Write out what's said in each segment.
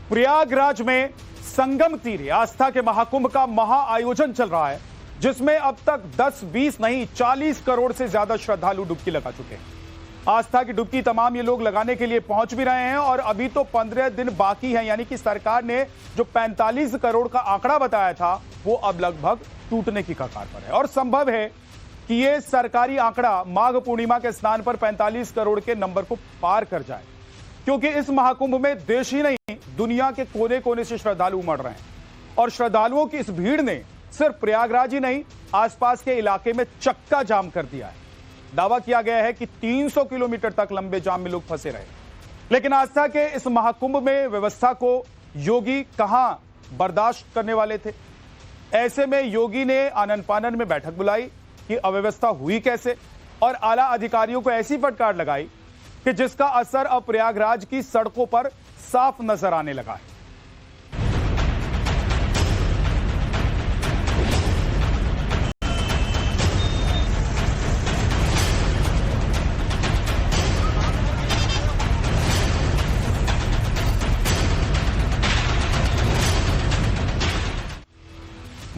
प्रयागराज में संगम तीरे आस्था के महाकुंभ का महाआयोजन चल रहा है, जिसमें अब तक 10-20 नहीं 40 करोड़ से ज्यादा श्रद्धालु डुबकी लगा चुके हैं। आस्था की डुबकी तमाम ये लोग लगाने के लिए पहुंच भी रहे हैं और अभी तो 15 दिन बाकी हैं, यानी कि सरकार ने जो 45 करोड़ का आंकड़ा बताया था वो अब लगभग टूटने की कगार पर है। और संभव है कि ये सरकारी आंकड़ा माघ पूर्णिमा के स्नान पर 45 करोड़ के नंबर को पार कर जाए, क्योंकि इस महाकुंभ में देश ही नहीं दुनिया के कोने कोने से श्रद्धालु उमड़ रहे हैं। और श्रद्धालुओं की इस भीड़ ने सिर्फ प्रयागराज ही नहीं आसपास के इलाके में चक्का जाम कर दिया है। दावा किया गया है कि 300 किलोमीटर तक लंबे जाम में लोग फंसे रहे। लेकिन आस्था के इस महाकुंभ में व्यवस्था को योगी कहां बर्दाश्त करने वाले थे। ऐसे में योगी ने आनन फानन में बैठक बुलाई कि अव्यवस्था हुई कैसे, और आला अधिकारियों को ऐसी फटकार लगाई कि जिसका असर अब प्रयागराज की सड़कों पर साफ नजर आने लगा है।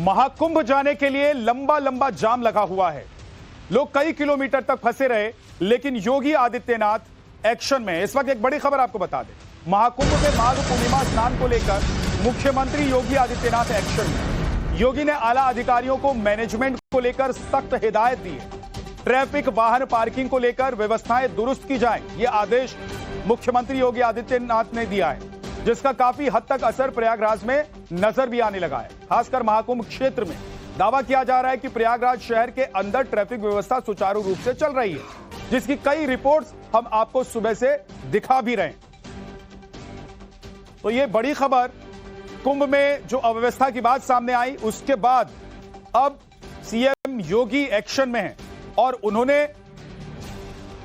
महाकुंभ जाने के लिए लंबा लंबा जाम लगा हुआ है। लोग कई किलोमीटर तक फंसे रहे, लेकिन योगी आदित्यनाथ एक्शन में। इस वक्त एक बड़ी खबर आपको बता दें, महाकुंभ में माघ पूर्णिमा स्नान को लेकर मुख्यमंत्री योगी आदित्यनाथ एक्शन में। योगी ने आला अधिकारियों को मैनेजमेंट को लेकर सख्त हिदायत दी है। ट्रैफिक वाहन पार्किंग को लेकर व्यवस्थाएं दुरुस्त की जाएं, यह आदेश मुख्यमंत्री योगी आदित्यनाथ ने दिया है, जिसका काफी हद तक असर प्रयागराज में नजर भी आने लगा है। खासकर महाकुंभ क्षेत्र में दावा किया जा रहा है कि प्रयागराज शहर के अंदर ट्रैफिक व्यवस्था सुचारू रूप से चल रही है, जिसकी कई रिपोर्ट्स हम आपको सुबह से दिखा भी रहे हैं। तो ये बड़ी खबर, कुंभ में जो अव्यवस्था की बात सामने आई उसके बाद अब सीएम योगी एक्शन में है और उन्होंने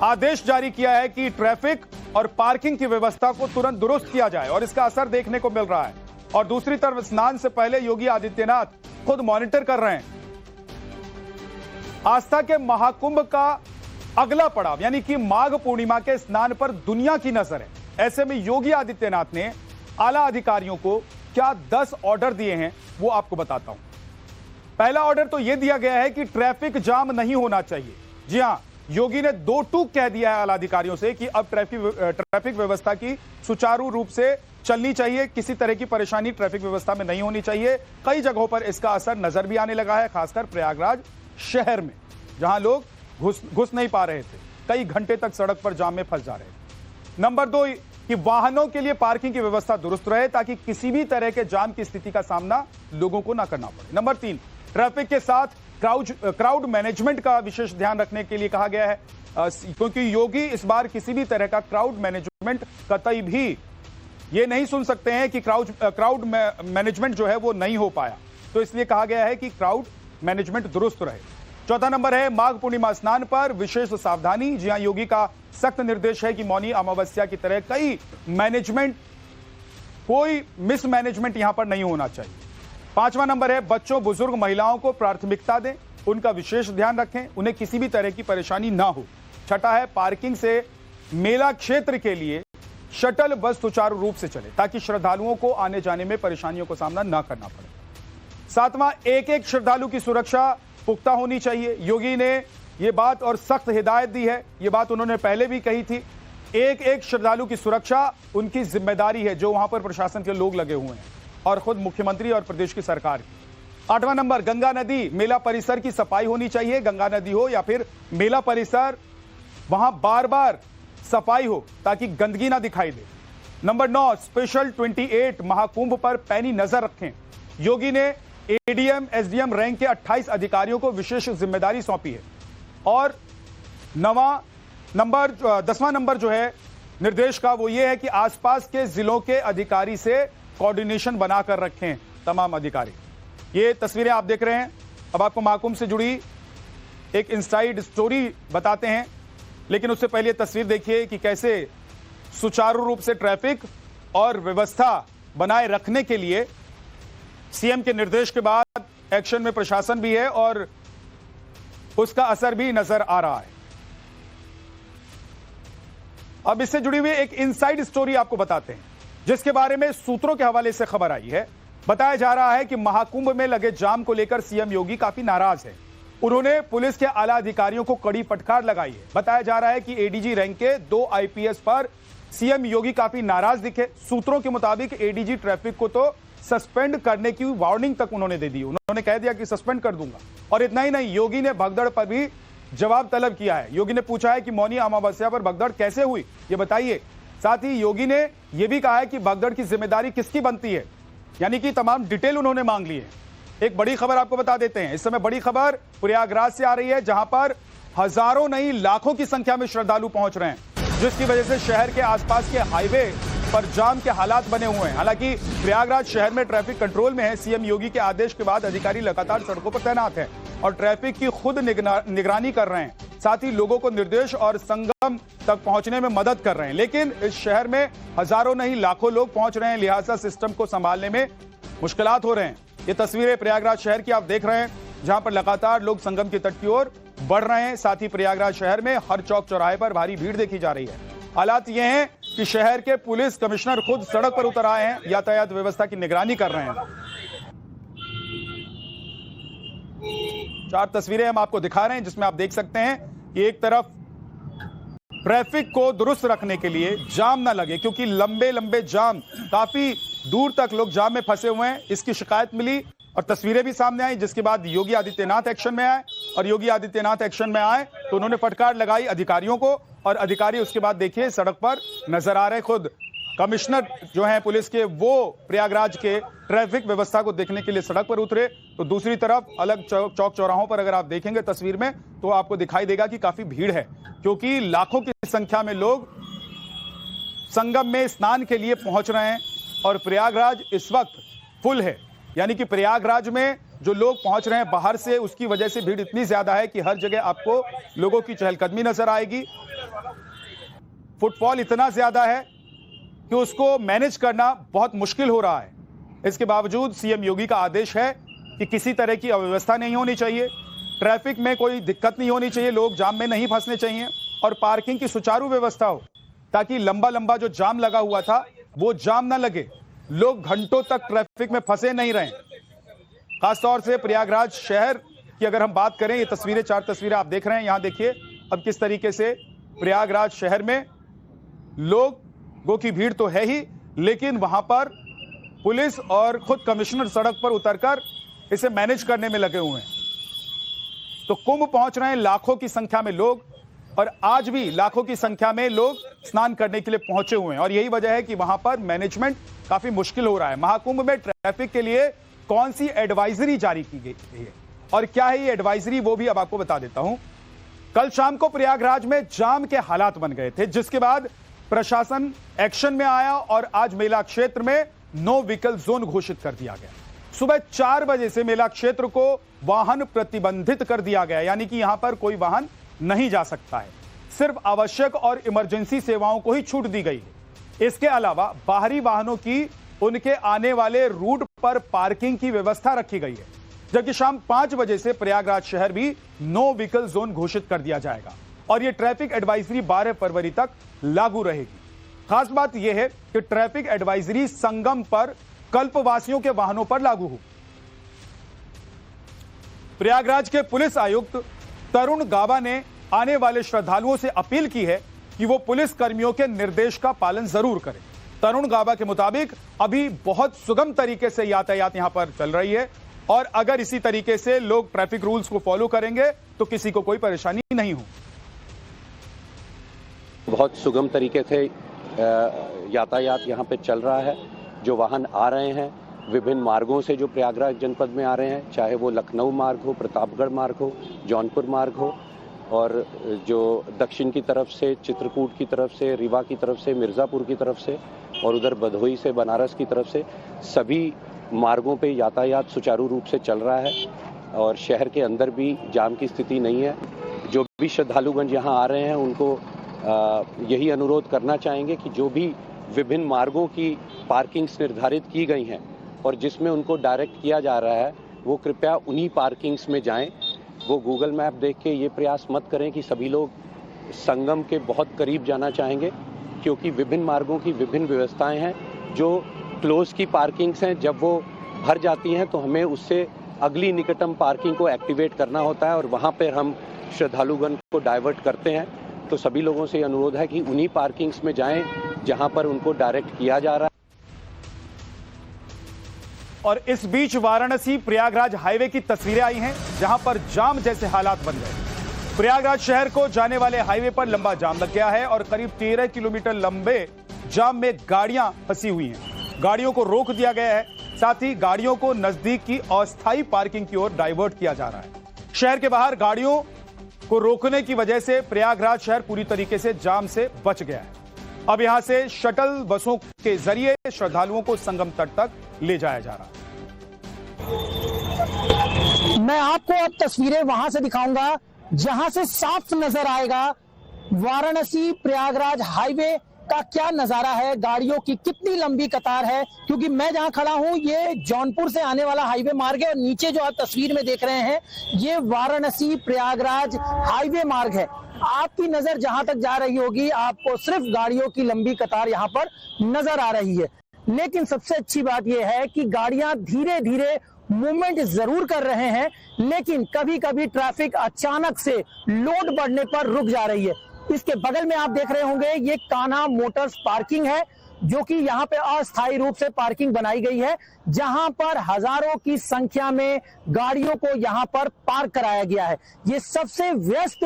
आदेश जारी किया है कि ट्रैफिक और पार्किंग की व्यवस्था को तुरंत दुरुस्त किया जाए, और इसका असर देखने को मिल रहा है। और दूसरी तरफ स्नान से पहले योगी आदित्यनाथ खुद मॉनिटर कर रहे हैं। आस्था के महाकुंभ का अगला पड़ाव यानी कि माघ पूर्णिमा के स्नान पर दुनिया की नजर है। ऐसे में योगी आदित्यनाथ ने आला अधिकारियों को क्या 10 ऑर्डर दिए हैं वो आपको बताता हूं। पहला ऑर्डर तो यह दिया गया है कि ट्रैफिक जाम नहीं होना चाहिए। जी हां, योगी ने 2 टूक कह दिया है आला अधिकारियों से कि अब ट्रैफिक व्यवस्था की सुचारू रूप से चलनी चाहिए, किसी तरह की परेशानी ट्रैफिक व्यवस्था में नहीं होनी चाहिए। कई जगहों पर इसका असर नजर भी आने लगा है, खासकर प्रयागराज शहर में, जहां लोग घुस नहीं पा रहे थे, कई घंटे तक सड़क पर जाम में फंस जा रहे थे। नंबर 2 कि वाहनों के लिए पार्किंग की व्यवस्था दुरुस्त रहे, ताकि किसी भी तरह के जाम की स्थिति का सामना लोगों को ना करना पड़े। नंबर 3 ट्रैफिक के साथ क्राउड मैनेजमेंट का विशेष ध्यान रखने के लिए कहा गया है, क्योंकि योगी इस बार किसी भी तरह का क्राउड मैनेजमेंट कतई भी ये नहीं सुन सकते हैं कि क्राउड मैनेजमेंट जो है वो नहीं हो पाया, तो इसलिए कहा गया है कि क्राउड मैनेजमेंट दुरुस्त रहे। चौथा नंबर है माघ पूर्णिमा स्नान पर विशेष सावधानी। जी हां, योगी का सख्त निर्देश है कि मौनी अमावस्या की तरह कोई मिसमैनेजमेंट यहां पर नहीं होना चाहिए। 5वां नंबर है बच्चों, बुजुर्ग, महिलाओं को प्राथमिकता दें, उनका विशेष ध्यान रखें, उन्हें किसी भी तरह की परेशानी ना हो। छठा है पार्किंग से मेला क्षेत्र के लिए शटल बस सुचारू रूप से चले, ताकि श्रद्धालुओं को आने जाने में परेशानियों को सामना ना करना पड़े। 7वां एक श्रद्धालु की सुरक्षा पुख्ता होनी चाहिए। योगी ने यह बात और सख्त हिदायत दी है, यह बात उन्होंने पहले भी कही थी। एक श्रद्धालु की सुरक्षा उनकी जिम्मेदारी है, जो वहां पर प्रशासन के लोग लगे हुए हैं और खुद मुख्यमंत्री और प्रदेश की सरकार की। 8वां नंबर गंगा नदी मेला परिसर की सफाई होनी चाहिए। गंगा नदी हो या फिर मेला परिसर, वहां बार बार सफाई हो ताकि गंदगी ना दिखाई दे। नंबर 9 स्पेशल 28 महाकुंभ पर पैनी नजर रखें। योगी ने एडीएम एसडीएम रैंक के 28 अधिकारियों को विशेष जिम्मेदारी सौंपी है। और 10वां नंबर जो है निर्देश का वो ये है कि आसपास के जिलों के अधिकारी से कोऑर्डिनेशन बनाकर रखें तमाम अधिकारी। ये तस्वीरें आप देख रहे हैं। अब आपको महाकुंभ से जुड़ी एक इनसाइड स्टोरी बताते हैं, लेकिन उससे पहले तस्वीर देखिए कि कैसे सुचारू रूप से ट्रैफिक और व्यवस्था बनाए रखने के लिए सीएम के निर्देश के बाद एक्शन में प्रशासन भी है और उसका असर भी नजर आ रहा है। अब इससे जुड़ी हुई एक इनसाइड स्टोरी आपको बताते हैं। जिसके बारे में सूत्रों के हवाले से खबर आई है। बताया जा रहा है कि महाकुंभ में लगे जाम को लेकर सीएम योगी काफी नाराज है। उन्होंने पुलिस के आला अधिकारियों को कड़ी फटकार लगाई है। बताया जा रहा है कि एडीजी रैंक के 2 आईपीएस पर सीएम योगी काफी नाराज दिखे। सूत्रों के मुताबिक एडीजी ट्रैफिक को तो सस्पेंड करने की वार्निंग तक उन्होंने दे दी। उन्होंने कह दिया कि सस्पेंड कर दूंगा। और इतना ही नहीं, योगी ने भगदड़ पर भी जवाब तलब किया है। योगी ने पूछा है कि मौनी अमावस्या पर भगदड़ कैसे हुई, ये बताइए। साथ ही योगी ने यह भी कहा है कि भगदड़ की जिम्मेदारी किसकी बनती है, यानी कि तमाम डिटेल उन्होंने मांग ली है। एक बड़ी खबर आपको बता देते हैं। इस समय बड़ी खबर प्रयागराज से आ रही है, जहां पर हजारों नहीं लाखों की संख्या में श्रद्धालु पहुंच रहे हैं, जिसकी वजह से शहर के आसपास के हाईवे पर जाम के हालात बने हुए हैं। हालांकि प्रयागराज शहर में ट्रैफिक कंट्रोल में है। सीएम योगी के आदेश के बाद अधिकारी लगातार सड़कों पर तैनात हैं और ट्रैफिक की खुद निगरानी कर रहे हैं। साथ ही लोगों को निर्देश और संगम तक पहुंचने में मदद कर रहे हैं। लेकिन इस शहर में हजारों नहीं लाखों लोग पहुंच रहे हैं, लिहाजा सिस्टम को संभालने में मुश्किलात हो रहे हैं। ये तस्वीरें प्रयागराज शहर की आप देख रहे हैं, जहां पर लगातार लोग संगम की तट की ओर बढ़ रहे हैं। साथ ही प्रयागराज शहर में हर चौक चौराहे पर भारी भीड़ देखी जा रही है। हालात ये हैं कि शहर के पुलिस कमिश्नर खुद सड़क पर उतर आए हैं, यातायात व्यवस्था की निगरानी कर रहे हैं। 4 तस्वीरें हम आपको दिखा रहे हैं, जिसमें आप देख सकते हैं कि एक तरफ ट्रैफिक को दुरुस्त रखने के लिए जाम ना लगे, क्योंकि लंबे लंबे जाम, काफी दूर तक लोग जाम में फंसे हुए हैं। इसकी शिकायत मिली और तस्वीरें भी सामने आई, जिसके बाद योगी आदित्यनाथ एक्शन में आए। और योगी आदित्यनाथ एक्शन में आए तो उन्होंने फटकार लगाई अधिकारियों को, और अधिकारी उसके बाद देखिए सड़क पर नजर आ रहे। खुद कमिश्नर जो हैं पुलिस के, वो प्रयागराज के ट्रैफिक व्यवस्था को देखने के लिए सड़क पर उतरे। तो दूसरी तरफ अलग चौक चौराहों पर अगर आप देखेंगे तस्वीर में, तो आपको दिखाई देगा कि काफी भीड़ है, क्योंकि लाखों की संख्या में लोग संगम में स्नान के लिए पहुंच रहे हैं। और प्रयागराज इस वक्त फुल है, यानी कि प्रयागराज में जो लोग पहुंच रहे हैं बाहर से, उसकी वजह से भीड़ इतनी ज्यादा है कि हर जगह आपको लोगों की चहलकदमी नजर आएगी। फुटफॉल इतना ज्यादा है कि उसको मैनेज करना बहुत मुश्किल हो रहा है। इसके बावजूद सीएम योगी का आदेश है कि किसी तरह की अव्यवस्था नहीं होनी चाहिए, ट्रैफिक में कोई दिक्कत नहीं होनी चाहिए, लोग जाम में नहीं फंसने चाहिए और पार्किंग की सुचारू व्यवस्था हो, ताकि लंबा लंबा जो जाम लगा हुआ था वो जाम ना लगे, लोग घंटों तक ट्रैफिक में फंसे नहीं रहें। खासतौर से प्रयागराज शहर की अगर हम बात करें, ये तस्वीरें 4 तस्वीरें आप देख रहे हैं, यहां देखिए अब किस तरीके से प्रयागराज शहर में लोगों की भीड़ तो है ही, लेकिन वहां पर पुलिस और खुद कमिश्नर सड़क पर उतरकर इसे मैनेज करने में लगे हुए हैं। तो कुंभ पहुंच रहे हैं लाखों की संख्या में लोग, और आज भी लाखों की संख्या में लोग स्नान करने के लिए पहुंचे हुए हैं। और यही वजह है कि वहां पर मैनेजमेंट काफी मुश्किल हो रहा है। महाकुंभ में ट्रैफिक के लिए कौन सी एडवाइजरी जारी की गई है और क्या है ये एडवाइजरी, वो भी अब आपको बता देता हूं। कल शाम को प्रयागराज में जाम के हालात बन गए थे, जिसके बाद प्रशासन एक्शन में आया और आज मेला क्षेत्र में नो व्हीकल जोन घोषित कर दिया गया। सुबह 4 बजे से मेला क्षेत्र को वाहन प्रतिबंधित कर दिया गया, यानी कि यहां पर कोई वाहन नहीं जा सकता है। सिर्फ आवश्यक और इमरजेंसी सेवाओं को ही छूट दी गई है। इसके अलावा बाहरी वाहनों की उनके आने वाले रूट पर पार्किंग की व्यवस्था रखी गई है। जबकि शाम 5 बजे से प्रयागराज शहर भी नो व्हीकल जोन घोषित कर दिया जाएगा और यह ट्रैफिक एडवाइजरी 12 फरवरी तक लागू रहेगी। खास बात यह है कि ट्रैफिक एडवाइजरी संगम पर कल्पवासियों के वाहनों पर लागू हो। प्रयागराज के पुलिस आयुक्त तरुण गाबा ने आने वाले श्रद्धालुओं से अपील की है कि वो पुलिस कर्मियों के निर्देश का पालन जरूर करें। तरुण गाबा के मुताबिक अभी बहुत सुगम तरीके से यातायात यहां पर चल रही है और अगर इसी तरीके से लोग ट्रैफिक रूल्स को फॉलो करेंगे तो किसी को कोई परेशानी नहीं हो। बहुत सुगम तरीके से यातायात यहाँ पे चल रहा है। जो वाहन आ रहे हैं विभिन्न मार्गों से, जो प्रयागराज जनपद में आ रहे हैं, चाहे वो लखनऊ मार्ग हो, प्रतापगढ़ मार्ग हो, जौनपुर मार्ग हो, और जो दक्षिण की तरफ से, चित्रकूट की तरफ से, रीवा की तरफ से, मिर्ज़ापुर की तरफ से और उधर भदोही से, बनारस की तरफ से, सभी मार्गों पे यातायात सुचारू रूप से चल रहा है और शहर के अंदर भी जाम की स्थिति नहीं है। जो भी श्रद्धालुगण यहाँ आ रहे हैं उनको यही अनुरोध करना चाहेंगे कि जो भी विभिन्न मार्गों की पार्किंग्स निर्धारित की गई हैं और जिसमें उनको डायरेक्ट किया जा रहा है, वो कृपया उन्हीं पार्किंग्स में जाएं। वो गूगल मैप देख के ये प्रयास मत करें कि सभी लोग संगम के बहुत करीब जाना चाहेंगे, क्योंकि विभिन्न मार्गों की विभिन्न व्यवस्थाएं हैं। जो क्लोज की पार्किंग्स हैं जब वो भर जाती हैं तो हमें उससे अगली निकटतम पार्किंग को एक्टिवेट करना होता है और वहाँ पर हम श्रद्धालुगण को डाइवर्ट करते हैं। तो सभी लोगों से अनुरोध है कि उन्हीं पार्किंग्स में जाएं जहां पर उनको डायरेक्ट किया जा रहा है। और इस बीच वाराणसी प्रयागराज हाईवे की तस्वीरें आई हैं जहां पर जाम जैसे हालात बन गए। प्रयागराज शहर को जाने वाले हाईवे पर लंबा जाम लग गया है और करीब 13 किलोमीटर लंबे जाम में गाड़ियां फंसी हुई हैं। गाड़ियों को रोक दिया गया है, साथ ही गाड़ियों को नजदीक की अस्थायी पार्किंग की ओर डाइवर्ट किया जा रहा है। शहर के बाहर गाड़ियों को रोकने की वजह से प्रयागराज शहर पूरी तरीके से जाम से बच गया है। अब यहां से शटल बसों के जरिए श्रद्धालुओं को संगम तट तक ले जाया जा रहा है। मैं आपको अब तस्वीरें वहां से दिखाऊंगा जहां से साफ नजर आएगा वाराणसी प्रयागराज हाईवे का क्या नजारा है, गाड़ियों की कितनी लंबी कतार है। क्योंकि मैं जहां खड़ा हूं ये जौनपुर से आने वाला हाईवे मार्ग है और नीचे जो आप तस्वीर में देख रहे हैं ये वाराणसी प्रयागराज हाईवे मार्ग है। आपकी नजर जहां तक जा रही होगी आपको सिर्फ गाड़ियों की लंबी कतार यहां पर नजर आ रही है। लेकिन सबसे अच्छी बात यह है कि गाड़ियां धीरे धीरे मूवमेंट जरूर कर रहे हैं, लेकिन कभी कभी ट्रैफिक अचानक से लोड बढ़ने पर रुक जा रही है। इसके बगल में आप देख रहे होंगे ये कान्हा मोटर्स पार्किंग है, जो कि यहाँ पे अस्थायी रूप से पार्किंग बनाई गई है, जहां पर हजारों की संख्या में गाड़ियों को यहाँ पर पार्क कराया गया है। ये सबसे व्यस्त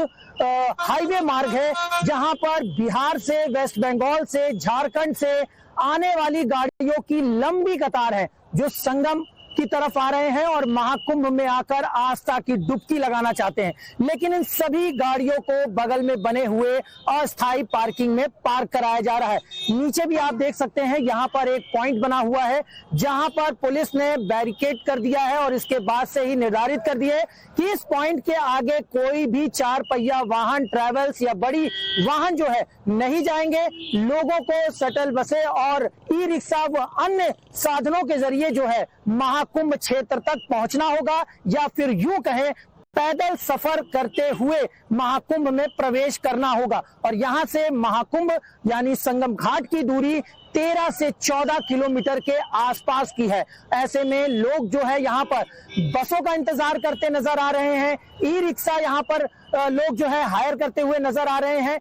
हाईवे मार्ग है जहां पर बिहार से, वेस्ट बंगाल से, झारखंड से आने वाली गाड़ियों की लंबी कतार है जो संगम की तरफ आ रहे हैं और महाकुंभ में आकर आस्था की डुबकी लगाना चाहते हैं। लेकिन इन सभी गाड़ियों को बगल में बने हुए अस्थायी पार्किंग में पार्क कराया जा रहा है। नीचे भी आप देख सकते हैं यहाँ पर एक पॉइंट बना हुआ है जहां पर पुलिस ने बैरिकेड कर दिया है और इसके बाद से ही निर्धारित कर दिया है कि इस पॉइंट के आगे कोई भी 4 पहिया वाहन, ट्रेवल्स या बड़ी वाहन जो है नहीं जाएंगे। लोगों को शटल बसें और ई रिक्शा व अन्य साधनों के जरिए जो है महाकुंभ क्षेत्र तक पहुंचना होगा या फिर यूं कहें पैदल सफर करते हुए महाकुंभ में प्रवेश करना होगा। और यहां से महाकुंभ यानी संगम घाट की दूरी 13 से 14 किलोमीटर के आसपास की है। ऐसे में लोग जो है यहाँ पर बसों का इंतजार करते नजर आ रहे हैं, ई रिक्शा यहाँ पर लोग जो है हायर करते हुए नजर आ रहे हैं।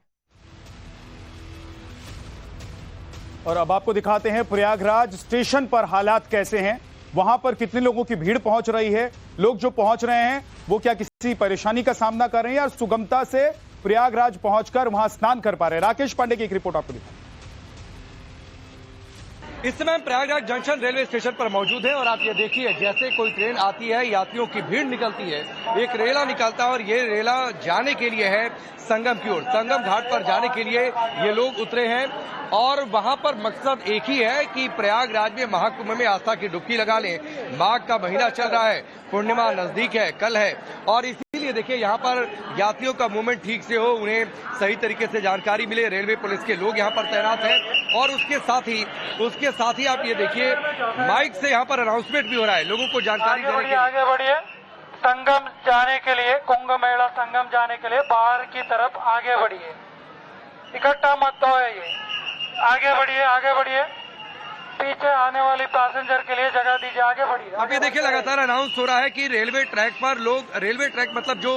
और अब आपको दिखाते हैं प्रयागराज स्टेशन पर हालात कैसे हैं, वहां पर कितने लोगों की भीड़ पहुंच रही है, लोग जो पहुंच रहे हैं वो क्या किसी परेशानी का सामना कर रहे हैं या सुगमता से प्रयागराज पहुंचकर वहां स्नान कर पा रहे हैं। राकेश पांडे की एक रिपोर्ट आपको दिखाते हैं। इस समय हम प्रयागराज जंक्शन रेलवे स्टेशन पर मौजूद हैं और आप ये देखिए जैसे कोई ट्रेन आती है यात्रियों की भीड़ निकलती है, एक रेला निकलता है और ये रेला जाने के लिए है संगम की ओर। संगम घाट पर जाने के लिए ये लोग उतरे हैं और वहां पर मकसद एक ही है कि प्रयागराज में महाकुंभ में आस्था की डुबकी लगा लें। माघ का महीना चल रहा है, पूर्णिमा नजदीक है, कल है और इसीलिए देखिए यहाँ पर यात्रियों का मूवमेंट ठीक से हो, उन्हें सही तरीके से जानकारी मिले। रेलवे पुलिस के लोग यहाँ पर तैनात हैं और उसके साथ ही आप ये देखिए माइक से यहाँ पर अनाउंसमेंट भी हो रहा है, लोगों को जानकारी देने के लिए। आगे बढ़िए, संगम जाने के लिए, कुंभ मेला संगम जाने के लिए बाहर की तरफ आगे बढ़िए, इकट्ठा मत हो। ये आगे बढ़िए, पीछे आने वाले पैसेंजर के लिए जगह दीजिए, आगे बढ़िए। अब ये देखिए लगातार अनाउंस हो रहा है कि रेलवे ट्रैक पर लोग, रेलवे ट्रैक मतलब जो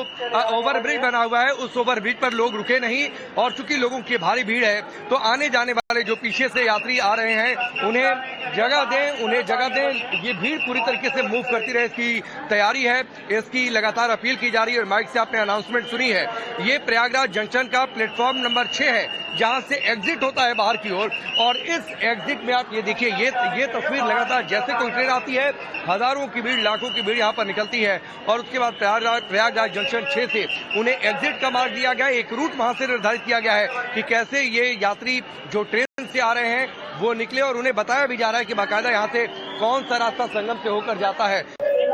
ओवरब्रिज बना हुआ है उस ओवरब्रिज पर लोग रुके नहीं और चूंकि लोगों की भारी भीड़ है तो आने जाने वाले जो पीछे से यात्री आ रहे हैं उन्हें जगह दें। ये भीड़ पूरी तरीके से मूव करती रहे, इसकी तैयारी है, इसकी लगातार अपील की जा रही है। और माइक से आपने अनाउंसमेंट सुनी है, ये प्रयागराज जंक्शन का प्लेटफॉर्म नंबर 6 है जहां से एग्जिट होता है बाहर की ओर और इस एग्जिट में आप ये देखिए ये तस्वीर लगातार जैसे कोई ट्रेन आती है हजारों की भीड़, लाखों की भीड़ यहाँ पर निकलती है और उसके बाद प्रयागराज जंक्शन 6 से उन्हें एग्जिट का मार्ग दिया गया है। एक रूट वहां से निर्धारित किया गया है कि कैसे ये यात्री जो ट्रेन से आ रहे हैं वो निकले और उन्हें बताया भी जा रहा है कि बाकायदा यहाँ से कौन सा रास्ता संगम से होकर जाता है।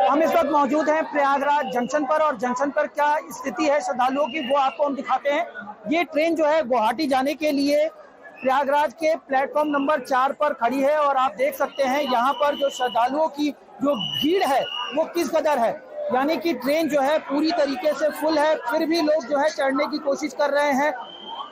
हम इस वक्त मौजूद हैं प्रयागराज जंक्शन पर और जंक्शन पर क्या स्थिति है श्रद्धालुओं की वो आपको हम दिखाते हैं। ये ट्रेन जो है गुवाहाटी जाने के लिए प्रयागराज के प्लेटफॉर्म नंबर 4 पर खड़ी है और आप देख सकते हैं यहाँ पर जो श्रद्धालुओं की जो भीड़ है वो किस कदर है। यानी कि ट्रेन जो है पूरी तरीके से फुल है, फिर भी लोग जो है चढ़ने की कोशिश कर रहे हैं।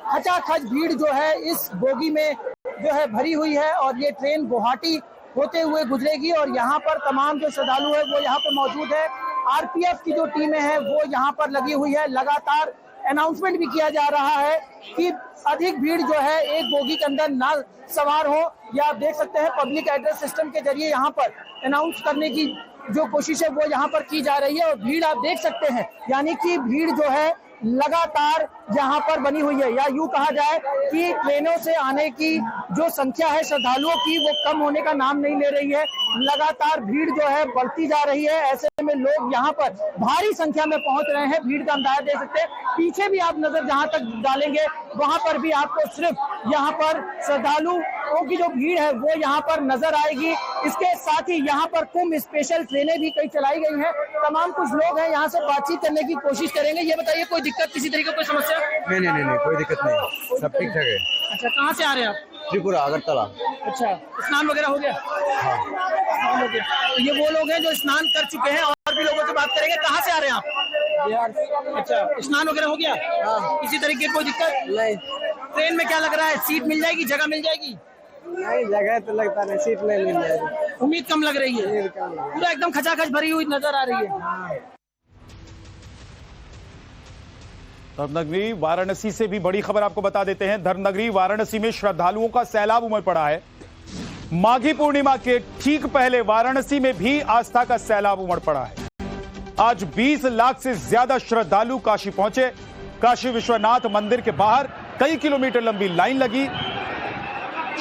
खचाखच भीड़ जो है इस बोगी में जो है भरी हुई है और ये ट्रेन गुवाहाटी होते हुए गुजरेगी और यहाँ पर तमाम जो श्रद्धालु है वो यहाँ पर मौजूद है। आरपीएफ की जो टीमें हैं वो यहाँ पर लगी हुई है। लगातार अनाउंसमेंट भी किया जा रहा है कि अधिक भीड़ जो है एक बोगी के अंदर ना सवार हो। या आप देख सकते हैं पब्लिक एड्रेस सिस्टम के जरिए यहाँ पर अनाउंस करने की जो कोशिश है वो यहाँ पर की जा रही है और भीड़ आप देख सकते हैं, यानी कि भीड़ जो है लगातार यहाँ पर बनी हुई है। या यूं कहा जाए कि ट्रेनों से आने की जो संख्या है श्रद्धालुओं की वो कम होने का नाम नहीं ले रही है। लगातार भीड़ जो है बढ़ती जा रही है। ऐसे में लोग यहाँ पर भारी संख्या में पहुंच रहे हैं। भीड़ का अंदाजा दे सकते हैं। पीछे भी आप नजर जहां तक डालेंगे वहां पर भी आपको सिर्फ यहाँ पर श्रद्धालुओं की जो भीड़ है वो यहाँ पर नजर आएगी। इसके साथ ही यहाँ पर कुंभ स्पेशल ट्रेनें भी कई चलाई गई हैं। तमाम कुछ लोग हैं यहाँ से बातचीत करने की कोशिश करेंगे। ये बताइए कोई दिक्कत, किसी तरीके कोई समस्या? नहीं, कोई दिक्कत नहीं, सब ठीक ठाक है। अच्छा, कहाँ से आ रहे हैं आप? त्रिपुरा, अगरतला। अच्छा, स्नान वगैरह हो गया? हाँ, स्नान हो गया। तो ये वो लोग हैं जो स्नान कर चुके हैं। और भी लोगों से बात करेंगे। कहाँ से आ रहे हैं आप? बिहार से। अच्छा, स्नान वगैरह हो गया? हाँ। किसी तरीके कोई दिक्कत नहीं? ट्रेन में क्या लग रहा है, सीट मिल जाएगी, जगह मिल जाएगी? नहीं, जगह तो लगता नहीं, सीट नहीं मिल जाएगी। उम्मीद कम लग रही है। पूरा एकदम खचाखच भरी हुई नजर आ रही है। धर्मनगरी वाराणसी से भी बड़ी खबर आपको बता देते हैं। धर्मनगरी वाराणसी में श्रद्धालुओं का सैलाब उमड़ पड़ा है। माघी पूर्णिमा के ठीक पहले वाराणसी में भी आस्था का सैलाब उमड़ पड़ा है। आज 20 लाख से ज्यादा श्रद्धालु काशी पहुंचे। काशी विश्वनाथ मंदिर के बाहर कई किलोमीटर लंबी लाइन लगी।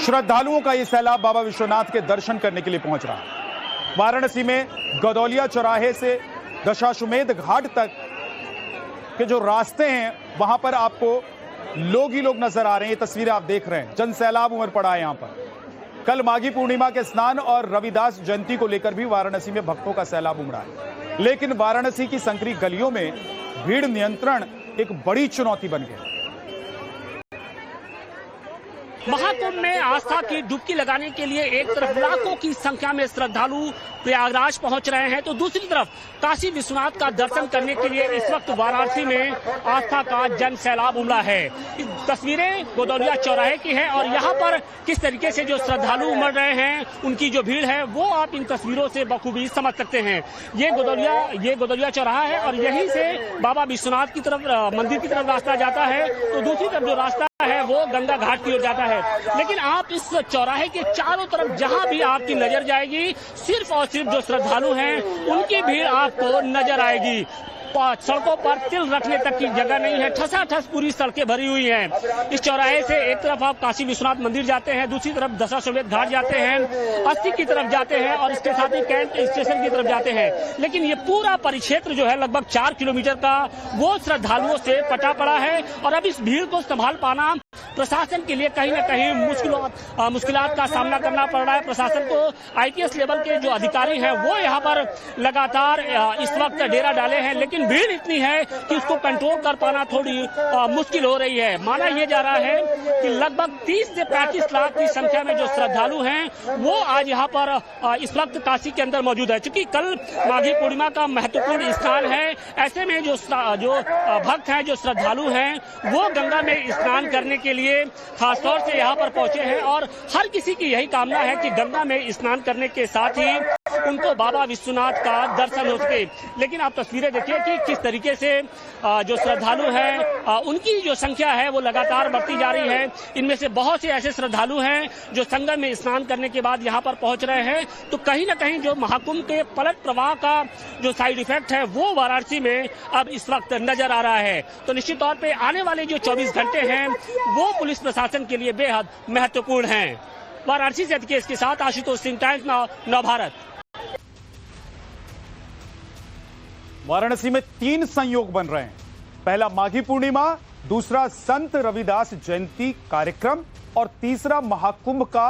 श्रद्धालुओं का यह सैलाब बाबा विश्वनाथ के दर्शन करने के लिए पहुंच रहा है। वाराणसी में गदौलिया चौराहे से दशाश्वमेध घाट तक के जो रास्ते हैं वहां पर आपको लोग ही लोग नजर आ रहे हैं। ये तस्वीरें आप देख रहे हैं। जन सैलाब उमड़ पड़ा है यहां पर। कल माघी पूर्णिमा के स्नान और रविदास जयंती को लेकर भी वाराणसी में भक्तों का सैलाब उमड़ा है। लेकिन वाराणसी की संकरी गलियों में भीड़ नियंत्रण एक बड़ी चुनौती बन गया। महाकुंभ में आस्था की डुबकी लगाने के लिए एक तरफ लाखों की संख्या में श्रद्धालु प्रयागराज पहुंच रहे हैं तो दूसरी तरफ काशी विश्वनाथ का दर्शन करने के लिए इस वक्त वाराणसी में आस्था का जन सैलाब उमड़ा है। तस्वीरें गोदौलिया चौराहे की है और यहाँ पर किस तरीके से जो श्रद्धालु उमड़ रहे हैं, उनकी जो भीड़ है वो आप इन तस्वीरों से बखूबी समझ सकते हैं। ये गोदौलिया चौराहा है और यहीं से बाबा विश्वनाथ की तरफ मंदिर की तरफ रास्ता जाता है तो दूसरी तरफ जो रास्ता है वो गंगा घाट की ओर जाता है। लेकिन आप इस चौराहे के चारों तरफ जहां भी आपकी नजर जाएगी सिर्फ और सिर्फ जो श्रद्धालु हैं उनकी भीड़ आपको नजर आएगी। सड़कों पर तिल रखने तक की जगह नहीं है। ठसाठस पूरी सड़कें भरी हुई हैं। इस चौराहे से एक तरफ आप काशी विश्वनाथ मंदिर जाते हैं, दूसरी तरफ दशाश्वमेध घाट जाते हैं, अस्थि की तरफ जाते हैं और इसके साथ ही कैंट स्टेशन की तरफ जाते हैं। लेकिन ये पूरा परिक्षेत्र जो है लगभग 4 किलोमीटर का वो श्रद्धालुओं से पटा पड़ा है और अब इस भीड़ को संभाल पाना प्रशासन के लिए कहीं न कहीं मुश्किलात का सामना करना पड़ रहा है। प्रशासन को आईपीएस लेवल के जो अधिकारी हैं वो यहाँ पर लगातार इस वक्त डेरा डाले हैं, लेकिन भीड़ इतनी है कि उसको कंट्रोल कर पाना थोड़ी मुश्किल हो रही है। माना यह जा रहा है कि लगभग 30 से 35 लाख की संख्या में जो श्रद्धालु हैं वो आज यहाँ पर इस वक्त काशी के अंदर मौजूद है। क्योंकि कल माघी पूर्णिमा का महत्वपूर्ण स्नान है, ऐसे में जो भक्त हैं, जो श्रद्धालु हैं वो गंगा में स्नान करने के लिए खासतौर से यहाँ पर पहुंचे हैं और हर किसी की यही कामना है कि गंगा में स्नान करने के साथ ही उनको बाबा विश्वनाथ का दर्शन हो सके। लेकिन आप तस्वीरें देखिए कि किस तरीके से जो श्रद्धालु हैं उनकी जो संख्या है वो लगातार बढ़ती जा रही है। इनमें से बहुत से ऐसे श्रद्धालु हैं जो संगम में स्नान करने के बाद यहाँ पर पहुंच रहे हैं। तो कहीं ना कहीं जो महाकुंभ के पलट प्रवाह का जो साइड इफेक्ट है वो वाराणसी में अब इस वक्त नजर आ रहा है। तो निश्चित तौर पर आने वाले जो 24 घंटे हैं वो पुलिस प्रशासन के लिए बेहद महत्वपूर्ण हैं। वाराणसी से अतिकेश के साथ आशुतोष सिंह, टाइम्स नव भारत। वाराणसी में 3 संयोग बन रहे हैं। पहला माघी पूर्णिमा, दूसरा संत रविदास जयंती कार्यक्रम और तीसरा महाकुंभ का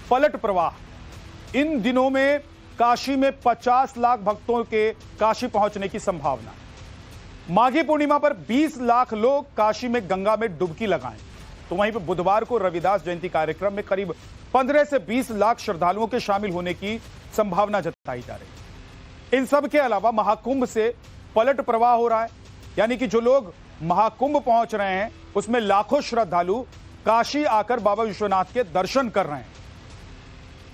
पलट प्रवाह। इन दिनों में काशी में 50 लाख भक्तों के काशी पहुंचने की संभावना। माघी पूर्णिमा पर 20 लाख लोग काशी में गंगा में डुबकी लगाएं तो वहीं पर बुधवार को रविदास जयंती कार्यक्रम में करीब 15 से 20 लाख श्रद्धालुओं के शामिल होने की संभावना जताई जा रही है। इन सब के अलावा महाकुंभ से पलट प्रवाह हो रहा है, यानी कि जो लोग महाकुंभ पहुंच रहे हैं उसमें लाखों श्रद्धालु काशी आकर बाबा विश्वनाथ के दर्शन कर रहे हैं।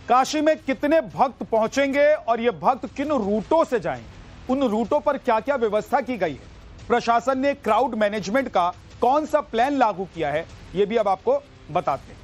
काशी में कितने भक्त पहुंचेंगे और ये भक्त किन रूटों से जाएंगे, उन रूटों पर क्या क्या व्यवस्था की गई है, प्रशासन ने क्राउड मैनेजमेंट का कौन सा प्लान लागू किया है, ये भी अब आपको बताते हैं।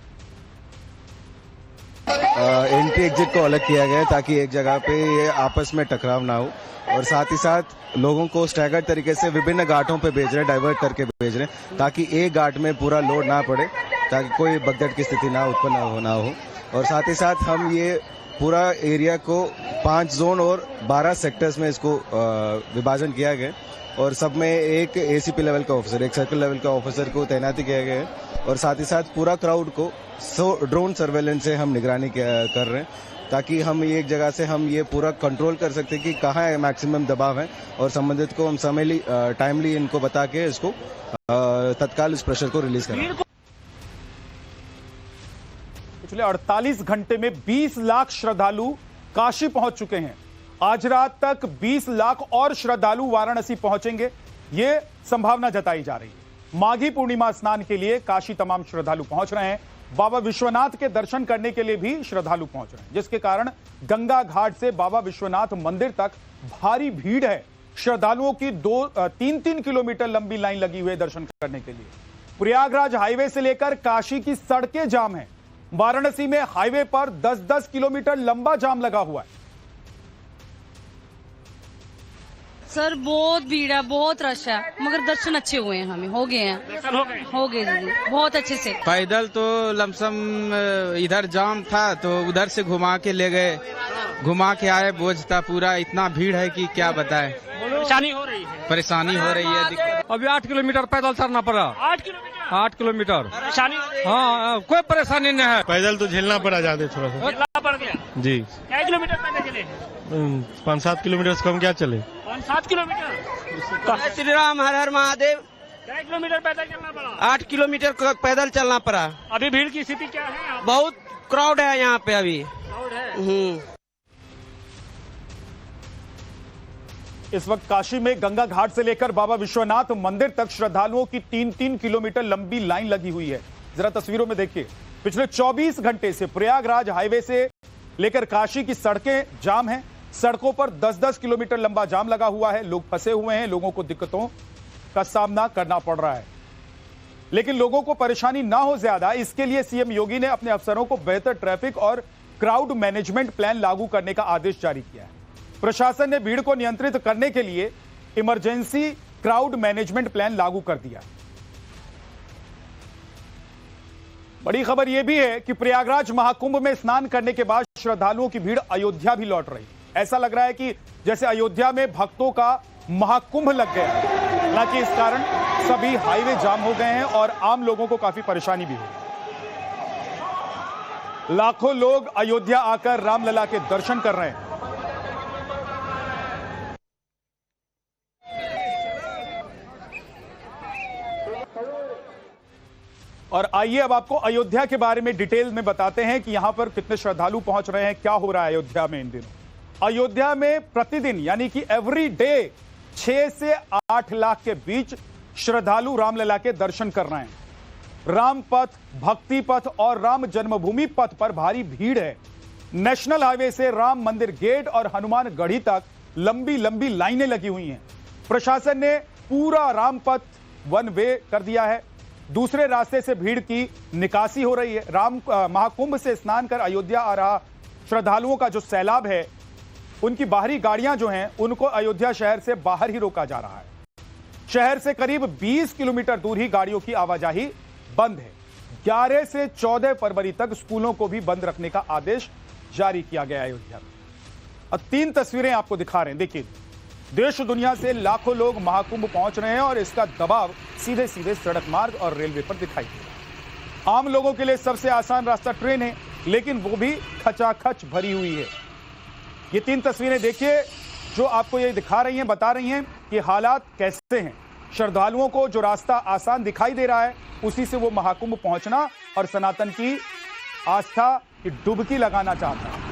एंट्री एग्जिट को अलग किया गया है ताकि एक जगह पे ये आपस में टकराव ना हो, और साथ ही साथ लोगों को स्टैगर्ड तरीके से विभिन्न घाटों पे भेज रहे हैं, डाइवर्ट करके भेज रहे हैं ताकि एक घाट में पूरा लोड ना पड़े, ताकि कोई भगदड़ की स्थिति ना उत्पन्न ना हो। और साथ ही साथ हम ये पूरा एरिया को 5 जोन और 12 सेक्टर्स में इसको विभाजन किया गया, और सब में एक एसीपी लेवल का ऑफिसर, एक सर्कल लेवल का ऑफिसर को तैनाती किया गया है। और साथ ही साथ पूरा क्राउड को ड्रोन सर्वेलेंस से हम निगरानी कर रहे हैं ताकि हम ये एक जगह से हम ये पूरा कंट्रोल कर सकते हैं कि कहाँ मैक्सिमम दबाव है, और संबंधित को हम टाइमली इनको बता के इसको तत्काल इस प्रेशर को रिलीज करें। पिछले 48 घंटे में 20 लाख श्रद्धालु काशी पहुंच चुके हैं। आज रात तक 20 लाख और श्रद्धालु वाराणसी पहुंचेंगे, ये संभावना जताई जा रही है। माघी पूर्णिमा स्नान के लिए काशी तमाम श्रद्धालु पहुंच रहे हैं। बाबा विश्वनाथ के दर्शन करने के लिए भी श्रद्धालु पहुंच रहे हैं, जिसके कारण गंगा घाट से बाबा विश्वनाथ मंदिर तक भारी भीड़ है। श्रद्धालुओं की 3-3 किलोमीटर लंबी लाइन लगी हुई है दर्शन करने के लिए। प्रयागराज हाईवे से लेकर काशी की सड़कें जाम है। वाराणसी में हाईवे पर 10-10 किलोमीटर लंबा जाम लगा हुआ है। सर बहुत भीड़ है, बहुत रश है, मगर दर्शन अच्छे हुए हैं, हमें हो गए हैं, हो गए दीदी बहुत अच्छे से। पैदल तो लमसम इधर जाम था तो उधर से घुमा के ले गए, घुमा के आए, बोझ था पूरा, इतना भीड़ है कि क्या बताएं। परेशानी हो रही है, परेशानी हो रही है। अभी 8 किलोमीटर पैदल चलना पड़ा। 8 किलोमीटर परेशानी? हाँ, कोई परेशानी नहीं है। पैदल तो झेलना पड़ा ज्यादा, थोड़ा सा झेलना पड़ गया जी। क्या किलोमीटर पैदल चले? 5-7 किलोमीटर से कम क्या चले। 5-7 किलोमीटर। श्री राम, हर हर महादेव। क्या किलोमीटर पैदल चलना पड़ा? 8 किलोमीटर पैदल चलना पड़ा। अभी भीड़ की स्थिति क्या है? बहुत क्राउड है यहाँ पे अभी। क्राउड है। इस वक्त काशी में गंगा घाट से लेकर बाबा विश्वनाथ मंदिर तक श्रद्धालुओं की 3-3 किलोमीटर लंबी लाइन लगी हुई है। जरा तस्वीरों में देखिए, पिछले 24 घंटे से प्रयागराज हाईवे से लेकर काशी की सड़कें जाम हैं। सड़कों पर 10-10 किलोमीटर लंबा जाम लगा हुआ है। लोग फंसे हुए हैं, लोगों को दिक्कतों का सामना करना पड़ रहा है। लेकिन लोगों को परेशानी ना हो ज्यादा, इसके लिए सीएम योगी ने अपने अफसरों को बेहतर ट्रैफिक और क्राउड मैनेजमेंट प्लान लागू करने का आदेश जारी किया है। प्रशासन ने भीड़ को नियंत्रित करने के लिए इमरजेंसी क्राउड मैनेजमेंट प्लान लागू कर दिया। बड़ी खबर यह भी है कि प्रयागराज महाकुंभ में स्नान करने के बाद श्रद्धालुओं की भीड़ अयोध्या भी लौट रही है। ऐसा लग रहा है कि जैसे अयोध्या में भक्तों का महाकुंभ लग गया है। हालांकि इस कारण सभी हाईवे जाम हो गए हैं और आम लोगों को काफी परेशानी भी हुई। लाखों लोग अयोध्या आकर रामलला के दर्शन कर रहे हैं। और आइए अब आपको अयोध्या के बारे में डिटेल में बताते हैं कि यहां पर कितने श्रद्धालु पहुंच रहे हैं, क्या हो रहा है अयोध्या में इन दिनों। अयोध्या में प्रतिदिन यानी कि एवरी डे 6 से 8 लाख के बीच श्रद्धालु रामलला के दर्शन कर रहे हैं। राम पथ, भक्ति पथ और राम जन्मभूमि पथ पर भारी भीड़ है। नेशनल हाईवे से राम मंदिर गेट और हनुमान गढ़ी तक लंबी लंबी लाइनें लगी हुई हैं। प्रशासन ने पूरा राम पथ वन वे कर दिया है। दूसरे रास्ते से भीड़ की निकासी हो रही है। महाकुंभ से स्नान कर अयोध्या आ रहा श्रद्धालुओं का जो सैलाब है, उनकी बाहरी गाड़ियां जो हैं उनको अयोध्या शहर से बाहर ही रोका जा रहा है। शहर से करीब 20 किलोमीटर दूर ही गाड़ियों की आवाजाही बंद है। 11 से 14 फरवरी तक स्कूलों को भी बंद रखने का आदेश जारी किया गया है अयोध्या में। अब 3 तस्वीरें आपको दिखा रहे हैं, देखिए। देश दुनिया से लाखों लोग महाकुंभ पहुंच रहे हैं और इसका दबाव सीधे सीधे सड़क मार्ग और रेलवे पर दिखाई दे रहा है। आम लोगों के लिए सबसे आसान रास्ता ट्रेन है, लेकिन वो भी खचाखच भरी हुई है। ये 3 तस्वीरें देखिए जो आपको ये दिखा रही हैं, बता रही हैं कि हालात कैसे हैं। श्रद्धालुओं को जो रास्ता आसान दिखाई दे रहा है, उसी से वो महाकुंभ पहुंचना और सनातन की आस्था की डुबकी लगाना चाहता है।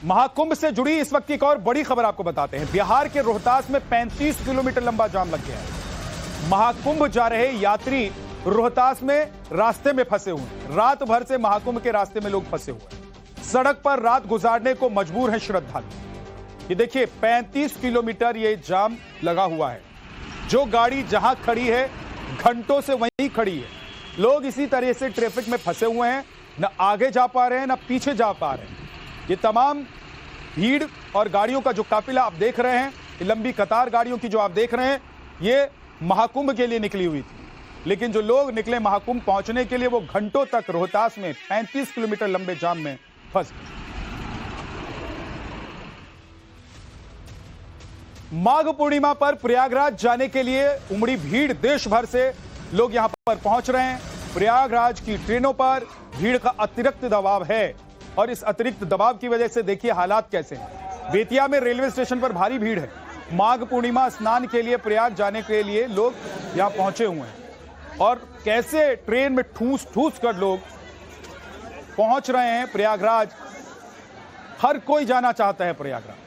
महाकुंभ से जुड़ी इस वक्त की एक और बड़ी खबर आपको बताते हैं। बिहार के रोहतास में 35 किलोमीटर लंबा जाम लग गया है। महाकुंभ जा रहे यात्री रोहतास में रास्ते में फंसे हुए हैं। रात भर से महाकुंभ के रास्ते में लोग फंसे हुए हैं। सड़क पर रात गुजारने को मजबूर हैं श्रद्धालु। ये देखिए 35 किलोमीटर ये जाम लगा हुआ है। जो गाड़ी जहां खड़ी है घंटों से वहीं खड़ी है। लोग इसी तरह से ट्रैफिक में फंसे हुए हैं, न आगे जा पा रहे हैं न पीछे जा पा रहे हैं। ये तमाम भीड़ और गाड़ियों का जो काफिला आप देख रहे हैं, लंबी कतार गाड़ियों की जो आप देख रहे हैं, ये महाकुंभ के लिए निकली हुई थी। लेकिन जो लोग निकले महाकुंभ पहुंचने के लिए वो घंटों तक रोहतास में 35 किलोमीटर लंबे जाम में फंस गए। माघ पूर्णिमा पर प्रयागराज जाने के लिए उमड़ी भीड़। देश भर से लोग यहां पर पहुंच रहे हैं। प्रयागराज की ट्रेनों पर भीड़ का अतिरिक्त दबाव है और इस अतिरिक्त दबाव की वजह से देखिए हालात कैसे हैं। बेतिया में रेलवे स्टेशन पर भारी भीड़ है। माघ पूर्णिमा स्नान के लिए प्रयाग जाने के लिए लोग यहां पहुंचे हुए हैं और कैसे ट्रेन में ठूस ठूस कर लोग पहुंच रहे हैं प्रयागराज। हर कोई जाना चाहता है प्रयागराज।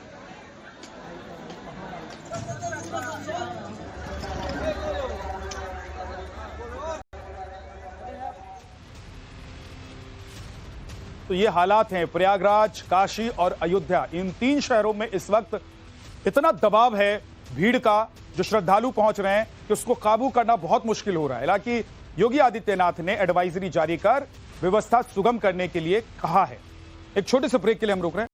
तो ये हालात हैं प्रयागराज, काशी और अयोध्या। इन 3 शहरों में इस वक्त इतना दबाव है भीड़ का, जो श्रद्धालु पहुंच रहे हैं, कि उसको काबू करना बहुत मुश्किल हो रहा है। हालांकि योगी आदित्यनाथ ने एडवाइजरी जारी कर व्यवस्था सुगम करने के लिए कहा है। एक छोटे से ब्रेक के लिए हम रुक रहे हैं।